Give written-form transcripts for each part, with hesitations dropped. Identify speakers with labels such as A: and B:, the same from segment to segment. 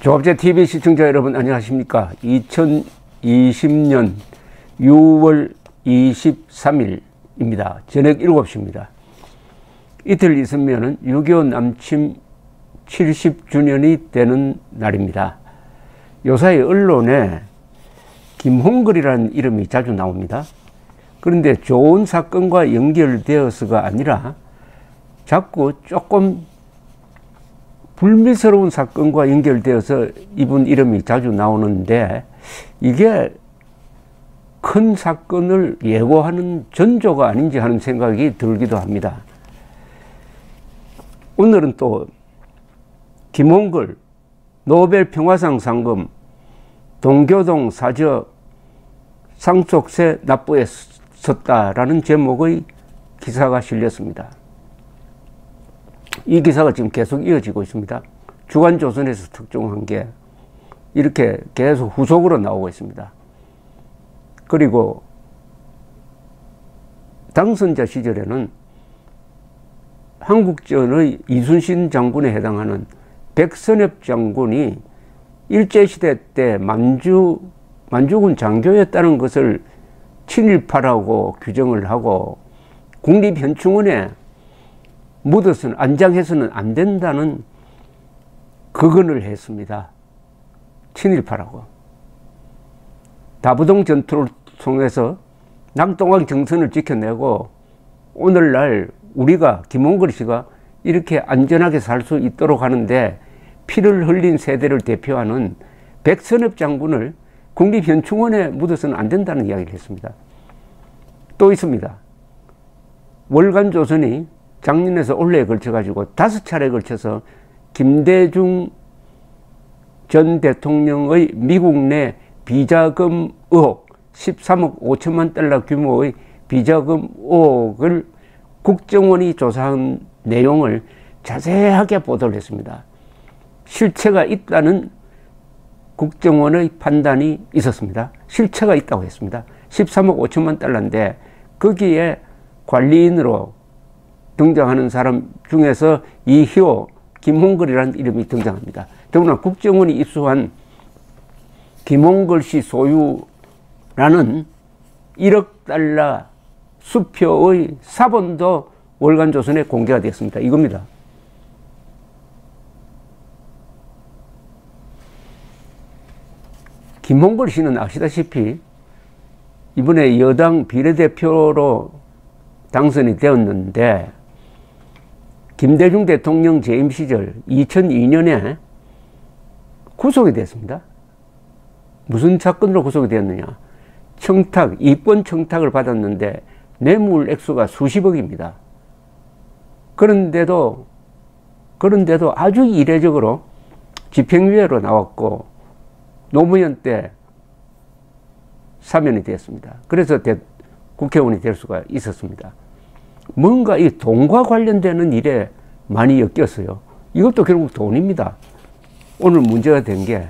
A: 조갑제 TV 시청자 여러분 안녕하십니까. 2020년 6월 23일입니다. 저녁 7시입니다. 이틀 있으면 6.25 남침 70주년이 되는 날입니다. 요사이 언론에 김홍걸이라는 이름이 자주 나옵니다. 그런데 좋은 사건과 연결되어서가 아니라 자꾸 조금 불미스러운 사건과 연결되어서 이분 이름이 자주 나오는데, 이게 큰 사건을 예고하는 전조가 아닌지 하는 생각이 들기도 합니다. 오늘은 또 김홍걸 노벨 평화상 상금 동교동 사저 상속세 납부에 섰다라는 제목의 기사가 실렸습니다. 이 기사가 지금 계속 이어지고 있습니다. 주간조선에서 특종한 게 이렇게 계속 후속으로 나오고 있습니다. 그리고 당선자 시절에는 한국전의 이순신 장군에 해당하는 백선엽 장군이 일제시대 때 만주군 장교였다는 것을 친일파라고 규정을 하고 국립현충원에 묻어서는, 안장해서는 안 된다는 극언을 했습니다. 친일파라고. 다부동 전투를 통해서 낙동강 정선을 지켜내고 오늘날 우리가, 김홍걸 씨가 이렇게 안전하게 살 수 있도록 하는데 피를 흘린 세대를 대표하는 백선엽 장군을 국립현충원에 묻어서는 안 된다는 이야기를 했습니다. 또 있습니다. 월간조선이 작년에서 올해에 걸쳐 가지고 5차례에 걸쳐서 김대중 전 대통령의 미국 내 비자금 의혹, 13억 5천만 달러 규모의 비자금 의혹을 국정원이 조사한 내용을 자세하게 보도를 했습니다. 실체가 있다는 국정원의 판단이 있었습니다. 실체가 있다고 했습니다. 13억 5천만 달러인데 거기에 관리인으로 등장하는 사람 중에서 이희호, 김홍걸이라는 이름이 등장합니다. 더구나 국정원이 입수한 김홍걸 씨 소유라는 1억 달러 수표의 사본도 월간조선에 공개가 되었습니다. 이겁니다. 김홍걸 씨는 아시다시피 이번에 여당 비례대표로 당선이 되었는데, 김대중 대통령 재임 시절 2002년에 구속이 됐습니다. 무슨 사건으로 구속이 되었느냐? 청탁, 이권 청탁을 받았는데 뇌물 액수가 수십억입니다. 그런데도 아주 이례적으로 집행유예로 나왔고 노무현 때 사면이 되었습니다. 그래서 국회의원이 될 수가 있었습니다. 뭔가 이 돈과 관련되는 일에 많이 엮였어요. 이것도 결국 돈입니다. 오늘 문제가 된 게,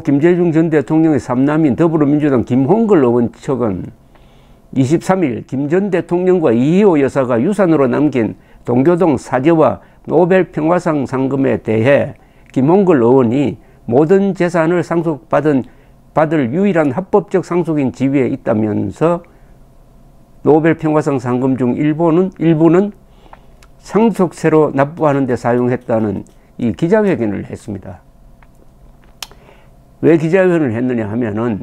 A: 김대중 전 대통령의 삼남인 더불어민주당 김홍걸 의원 측은 23일 김 전 대통령과 이희호 여사가 유산으로 남긴 동교동 사저와 노벨 평화상 상금에 대해 김홍걸 의원이 모든 재산을 상속받을 유일한 합법적 상속인 지위에 있다면서 노벨 평화상 상금 중 일부는 상속세로 납부하는 데 사용했다는 이 기자회견을 했습니다. 왜 기자회견을 했느냐 하면은,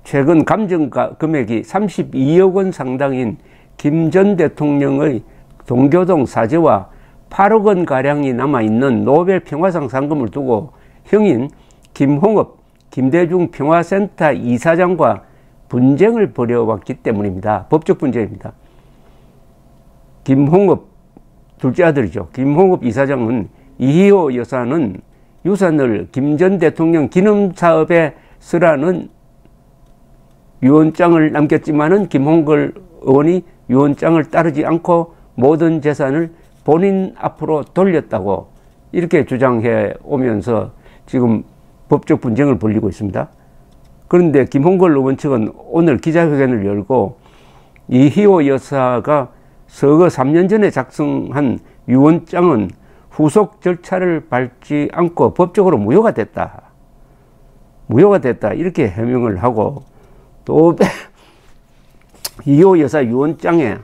A: 최근 감정 금액이 32억 원 상당인 김 전 대통령의 동교동 사저와 8억 원 가량이 남아있는 노벨 평화상 상금을 두고 형인 김홍업 김대중 평화센터 이사장과 분쟁을 벌여왔기 때문입니다. 법적 분쟁입니다. 김홍업, 둘째 아들이죠. 김홍업 이사장은 이희호 여사는 유산을 김 전 대통령 기념사업에 쓰라는 유언장을 남겼지만은 김홍걸 의원이 유언장을 따르지 않고 모든 재산을 본인 앞으로 돌렸다고 이렇게 주장해 오면서 지금 법적 분쟁을 벌이고 있습니다. 그런데 김홍걸 의원 측은 오늘 기자회견을 열고 이희호 여사가 서거 3년 전에 작성한 유언장은 후속 절차를 밟지 않고 법적으로 무효가 됐다. 무효가 됐다. 이렇게 해명을 하고, 또 이호 여사 유언장에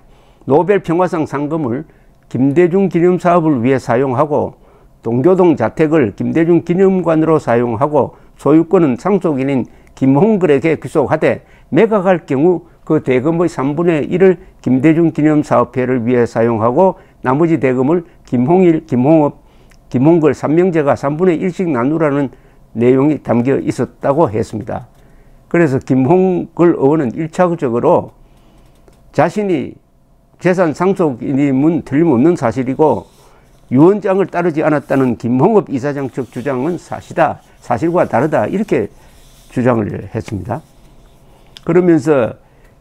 A: 노벨 평화상 상금을 김대중 기념 사업을 위해 사용하고, 동교동 자택을 김대중 기념관으로 사용하고, 소유권은 상속인인 김홍글에게 귀속하되 매각할 경우 그 대금의 3분의 1을 김대중 기념사업회를 위해 사용하고 나머지 대금을 김홍일, 김홍업, 김홍글 3명제가 3분의 1씩 나누라는 내용이 담겨 있었다고 했습니다. 그래서 김홍글 의원은 1차적으로 자신이 재산 상속인임은 틀림없는 사실이고 유언장을 따르지 않았다는 김홍업 이사장 측 주장은 사실과 다르다 이렇게 주장을 했습니다. 그러면서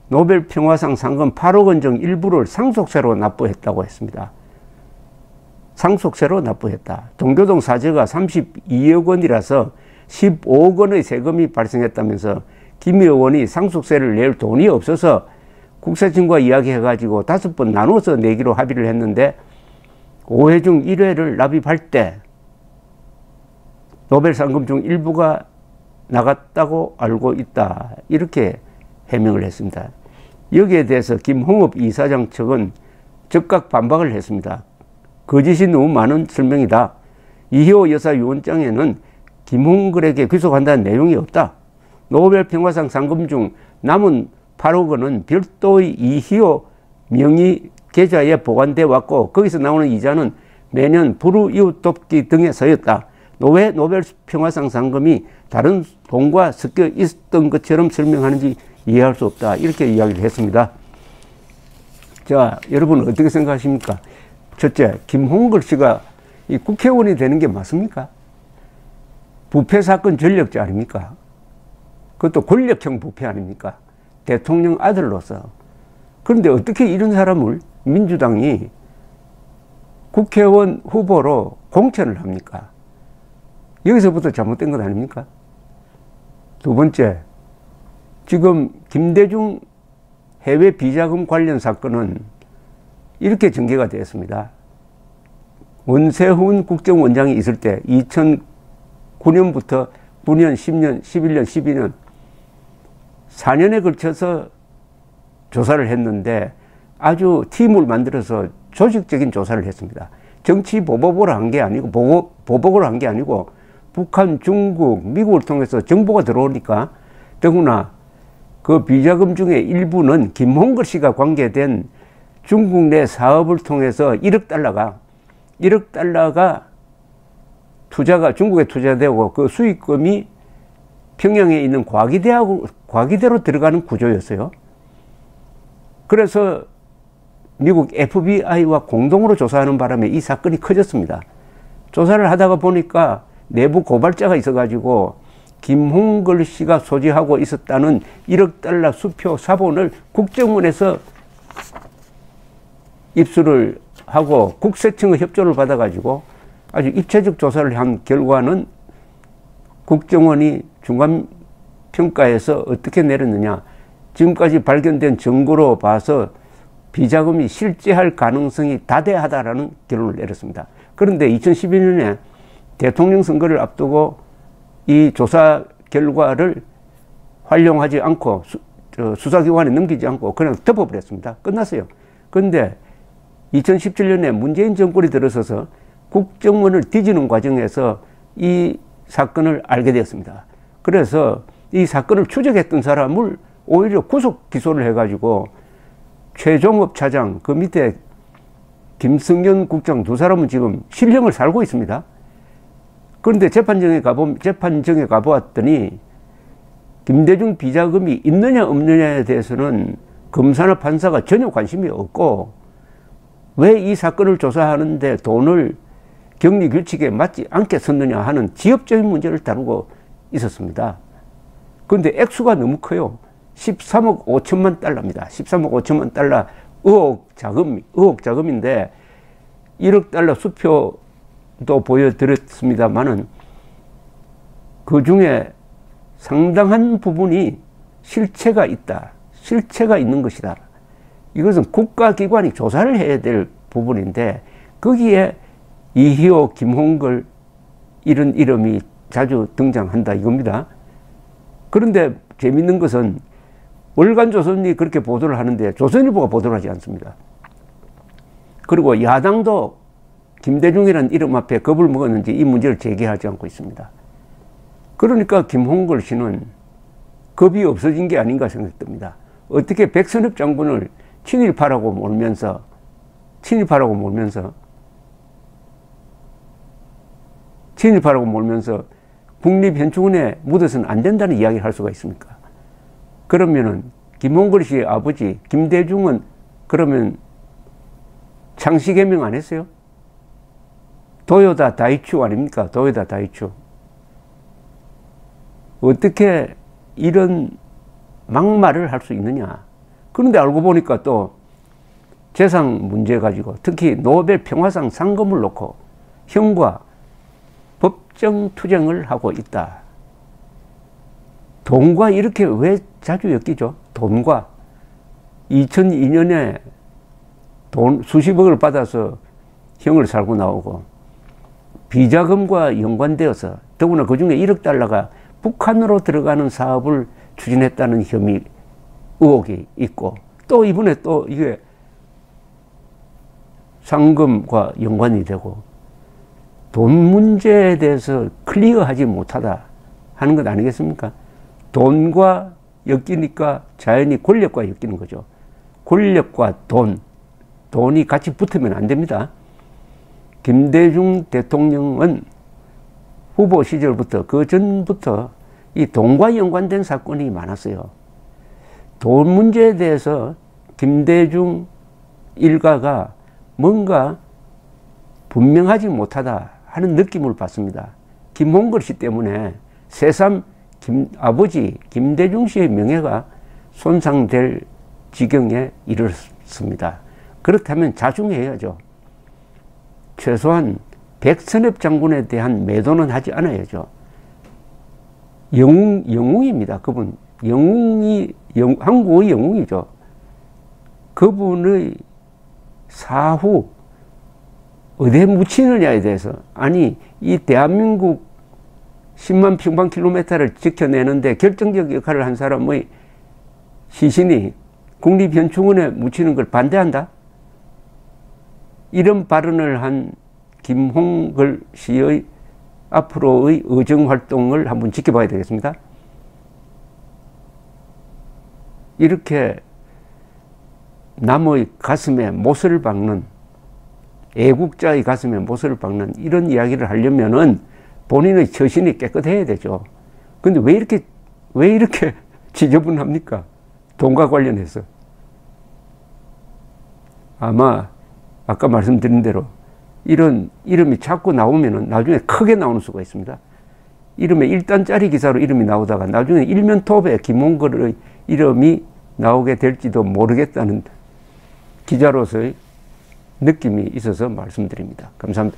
A: 노벨 평화상 상금 8억 원 중 일부를 상속세로 납부했다고 했습니다. 상속세로 납부했다. 동교동 사저가 32억 원이라서 15억 원의 세금이 발생했다면서 김 의원이 상속세를 낼 돈이 없어서 국세청과 이야기해가지고 5번 나눠서 내기로 합의를 했는데 5회 중 1회를 납입할 때 노벨 상금 중 일부가 나갔다고 알고 있다. 이렇게 해명을 했습니다. 여기에 대해서 김홍업 이사장 측은 즉각 반박을 했습니다. 거짓이 너무 많은 설명이다. 이희호 여사 유언장에는 김홍글에게 귀속한다는 내용이 없다. 노벨 평화상 상금 중 남은 8억 원은 별도의 이희호 명의 계좌에 보관돼 왔고 거기서 나오는 이자는 매년 불우이웃 돕기 등에 쓰였다. 왜 노벨 평화상 상금이 다른 돈과 섞여 있었던 것처럼 설명하는지 이해할 수 없다. 이렇게 이야기를 했습니다. 자, 여러분 어떻게 생각하십니까? 첫째, 김홍글 씨가 이 국회의원이 되는 게 맞습니까? 부패 사건 전력자 아닙니까? 그것도 권력형 부패 아닙니까? 대통령 아들로서. 그런데 어떻게 이런 사람을 민주당이 국회의원 후보로 공천을 합니까? 여기서부터 잘못된 것 아닙니까? 두 번째, 지금 김대중 해외 비자금 관련 사건은 이렇게 전개가 되었습니다. 원세훈 국정원장이 있을 때 2009년부터 9년, 10년, 11년, 12년 4년에 걸쳐서 조사를 했는데 아주 팀을 만들어서 조직적인 조사를 했습니다. 정치 보복으로 한 게 아니고 보복으로 한 게 아니고 북한, 중국, 미국을 통해서 정보가 들어오니까 더구나 그 비자금 중에 일부는 김홍글 씨가 관계된 중국 내 사업을 통해서 1억 달러가 투자가 중국에 투자되고 그 수익금이 평양에 있는 과기대로 들어가는 구조였어요. 그래서 미국 FBI와 공동으로 조사하는 바람에 이 사건이 커졌습니다. 조사를 하다가 보니까 내부 고발자가 있어가지고 김홍글 씨가 소지하고 있었다는 1억 달러 수표 사본을 국정원에서 입수를 하고 국세청의 협조를 받아가지고 아주 입체적 조사를 한 결과는 국정원이 중간평가에서 어떻게 내렸느냐. 지금까지 발견된 증거로 봐서 비자금이 실제할 가능성이 다대하다라는 결론을 내렸습니다. 그런데 2012년에 대통령 선거를 앞두고 이 조사 결과를 활용하지 않고 수사기관에 넘기지 않고 그냥 덮어버렸습니다. 끝났어요. 그런데 2017년에 문재인 정권이 들어서서 국정원을 뒤지는 과정에서 이 사건을 알게 되었습니다. 그래서 이 사건을 추적했던 사람을 오히려 구속 기소를 해가지고 최종업 차장, 그 밑에 김승현 국장 두 사람은 지금 실형을 살고 있습니다. 그런데 재판정에 가보았더니 김대중 비자금이 있느냐 없느냐에 대해서는 검사나 판사가 전혀 관심이 없고 왜 이 사건을 조사하는데 돈을 격리 규칙에 맞지 않게 썼느냐 하는 지엽적인 문제를 다루고 있었습니다. 그런데 액수가 너무 커요. 13억 5천만 달러입니다. 13억 5천만 달러 의혹 자금인데 1억 달러 수표도 보여드렸습니다만은 그 중에 상당한 부분이 실체가 있다. 실체가 있는 것이다. 이것은 국가기관이 조사를 해야 될 부분인데 거기에 이희호, 김홍걸 이런 이름이 자주 등장한다 이겁니다. 그런데 재밌는 것은 월간조선이 그렇게 보도를 하는데 조선일보가 보도를 하지 않습니다. 그리고 야당도 김대중이라는 이름 앞에 겁을 먹었는지 이 문제를 제기하지 않고 있습니다. 그러니까 김홍걸 씨는 겁이 없어진 게 아닌가 생각됩니다. 어떻게 백선엽 장군을 친일파라고 몰면서 국립현충원에 묻어서는 안 된다는 이야기를 할 수가 있습니까? 그러면은 김홍걸 씨의 아버지 김대중은 그러면 창씨개명 안 했어요? 도요다 다이추 아닙니까? 도요다 다이추. 어떻게 이런 막말을 할 수 있느냐. 그런데 알고 보니까 또 재산 문제 가지고 특히 노벨 평화상 상금을 놓고 형과 법정 투쟁을 하고 있다. 돈과 이렇게 왜 자주 엮이죠? 돈과 2002년에 돈 수십억을 받아서 형을 살고 나오고 비자금과 연관되어서 더구나 그중에 1억 달러가 북한으로 들어가는 사업을 추진했다는 혐의 의혹이 있고 또 이번에 또 이게 상금과 연관이 되고 돈 문제에 대해서 클리어하지 못하다 하는 것 아니겠습니까? 돈과 엮이니까 자연히 권력과 엮이는 거죠. 권력과 돈이 같이 붙으면 안 됩니다. 김대중 대통령은 후보 시절부터 그 전부터 이 돈과 연관된 사건이 많았어요. 돈 문제에 대해서 김대중 일가가 뭔가 분명하지 못하다 하는 느낌을 받습니다. 김홍걸 씨 때문에 새삼 아버지 김대중 씨의 명예가 손상될 지경에 이르렀습니다. 그렇다면 자중해야죠. 최소한 백선엽 장군에 대한 매도는 하지 않아야죠. 영웅입니다. 그분 한국의 영웅이죠. 그분의 사후 어디에 묻히느냐에 대해서 아니 이 대한민국 10만 평방킬로미터를 지켜내는데 결정적 역할을 한 사람의 시신이 국립현충원에 묻히는 걸 반대한다? 이런 발언을 한 김홍걸 씨의 앞으로의 의정활동을 한번 지켜봐야 되겠습니다. 이렇게 남의 가슴에 못을 박는 애국자의 가슴에 못을 박는 이런 이야기를 하려면은 본인의 처신이 깨끗해야 되죠. 근데 왜 이렇게 지저분합니까? 돈과 관련해서. 아마 아까 말씀드린 대로 이런 이름이 자꾸 나오면은 나중에 크게 나오는 수가 있습니다. 이름에 1단짜리 기사로 이름이 나오다가 나중에 일면톱에 김홍걸의 이름이 나오게 될지도 모르겠다는 기자로서의 느낌이 있어서 말씀드립니다. 감사합니다.